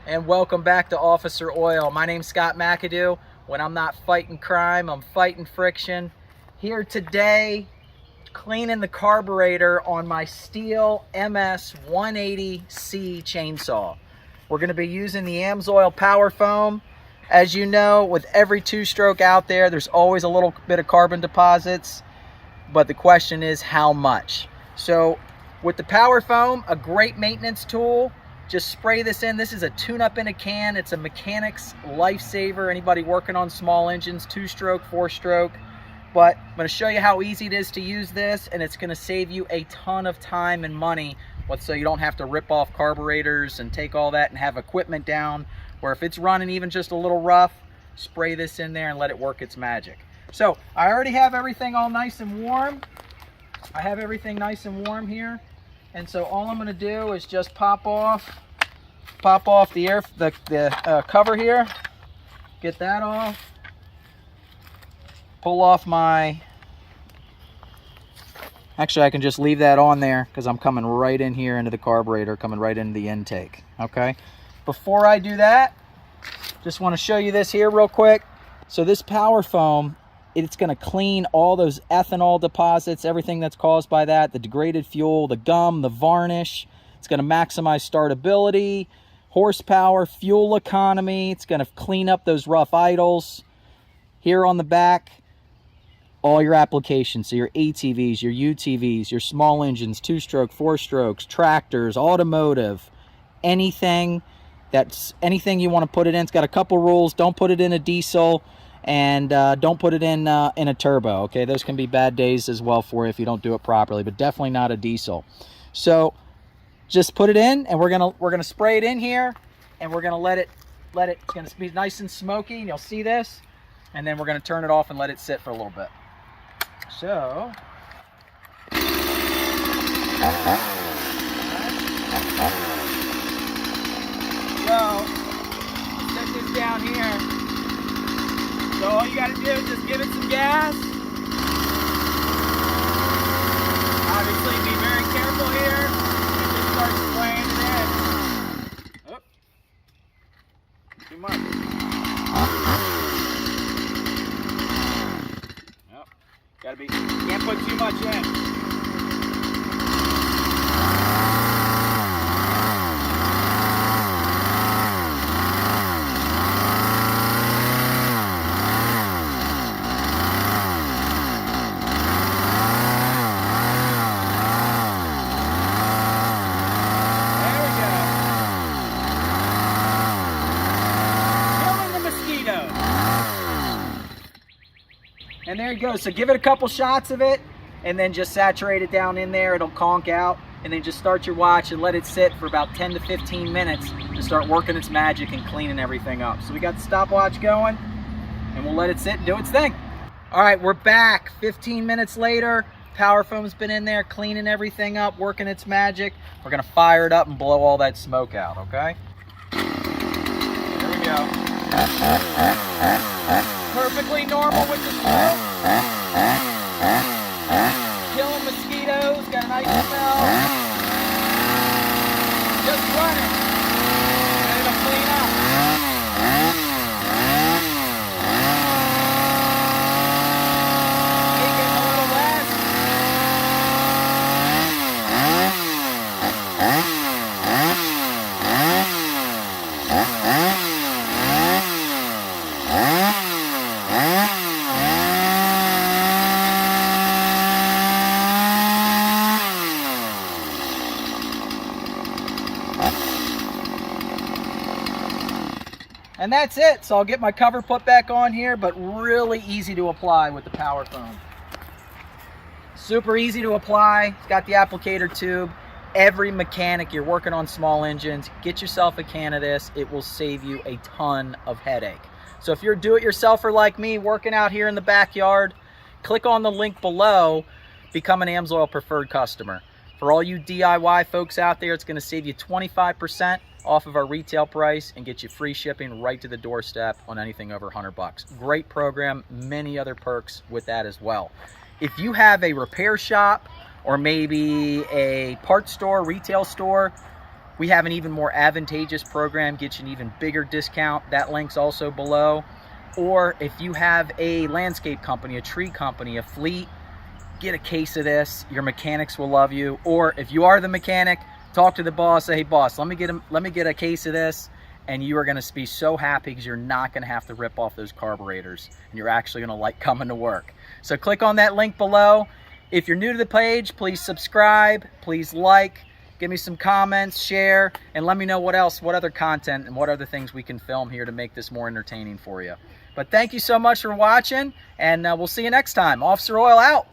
And welcome back to Officer Oil. My name's Scott McAdoo. When I'm not fighting crime, I'm fighting friction. Here today, cleaning the carburetor on my STIHL MS180C chainsaw. We're going to be using the AMSOIL Power Foam. As you know, with every two-stroke out there, there's always a little bit of carbon deposits, but the question is how much. So with the Power Foam, a great maintenance tool. Just spray this in. This is a tune-up in a can. It's a mechanic's lifesaver. Anybody working on small engines, two-stroke, four-stroke. But I'm going to show you how easy it is to use this, and it's going to save you a ton of time and money, so you don't have to rip off carburetors and take all that and have equipment down, where if it's running even just a little rough, spray this in there and let it work its magic. So I already have everything all nice and warm. I have everything nice and warm here. And so all I'm going to do is just pop off the cover here, get that off, pull off my, actually I can just leave that on there because I'm coming right in here into the carburetor, coming right into the intake, okay? Before I do that, just want to show you this here real quick. So this Power Foam, it's going to clean all those ethanol deposits, everything that's caused by that, the degraded fuel, the gum, the varnish. It's going to maximize startability, horsepower, fuel economy. It's going to clean up those rough idles. Here on the back, all your applications, so your ATVs, your UTVs, your small engines, two-stroke, four-strokes, tractors, automotive, anything you want to put it in. It's got a couple rules. Don't put it in a diesel. And don't put it in a turbo, okay? Those can be bad days as well for you if you don't do it properly, but definitely not a diesel. So just put it in, and we're gonna spray it in here, and we're gonna let it. It's gonna be nice and smoky, and you'll see this. And then we're gonna turn it off and let it sit for a little bit. So. Set this down here. So all you got to do is just give it some gas. Obviously be very careful here. And just start spraying it in. Oh. Too much. Nope. Can't put too much in. And there you go. So give it a couple shots of it and then just saturate it down in there. It'll conk out, and then just start your watch and let it sit for about 10 to 15 minutes to start working its magic and cleaning everything up. So we got the stopwatch going, and we'll let it sit and do its thing. All right, we're back 15 minutes later. Power Foam's been in there cleaning everything up, working its magic. We're gonna fire it up and blow all that smoke out, okay? Here we go. Perfectly normal with the smoke. Killing mosquitoes, got a nice smell. Just run it, and it'll clean up. Make it a little less. And that's it. So I'll get my cover put back on here, but really easy to apply with the Power Foam. Super easy to apply. It's got the applicator tube. Every mechanic, you're working on small engines, get yourself a can of this. It will save you a ton of headache. So if you're a do-it-yourselfer like me, working out here in the backyard, click on the link below, become an AMSOIL preferred customer. For all you DIY folks out there, it's going to save you 25% off of our retail price and get you free shipping right to the doorstep on anything over 100 bucks. Great program, many other perks with that as well. If you have a repair shop or maybe a parts store, retail store, We have an even more advantageous program, get you an even bigger discount. That link's also below. Or if you have a landscape company, a tree company, a fleet, get a case of this. Your mechanics will love you. Or if you are the mechanic, talk to the boss, say, hey boss, let me get a case of this, and you are gonna be so happy because you're not gonna have to rip off those carburetors, and you're actually gonna like coming to work. So click on that link below. If you're new to the page, please subscribe, please like, give me some comments, share, and let me know what other content and what other things we can film here to make this more entertaining for you. But thank you so much for watching, and we'll see you next time. Officer Oil out.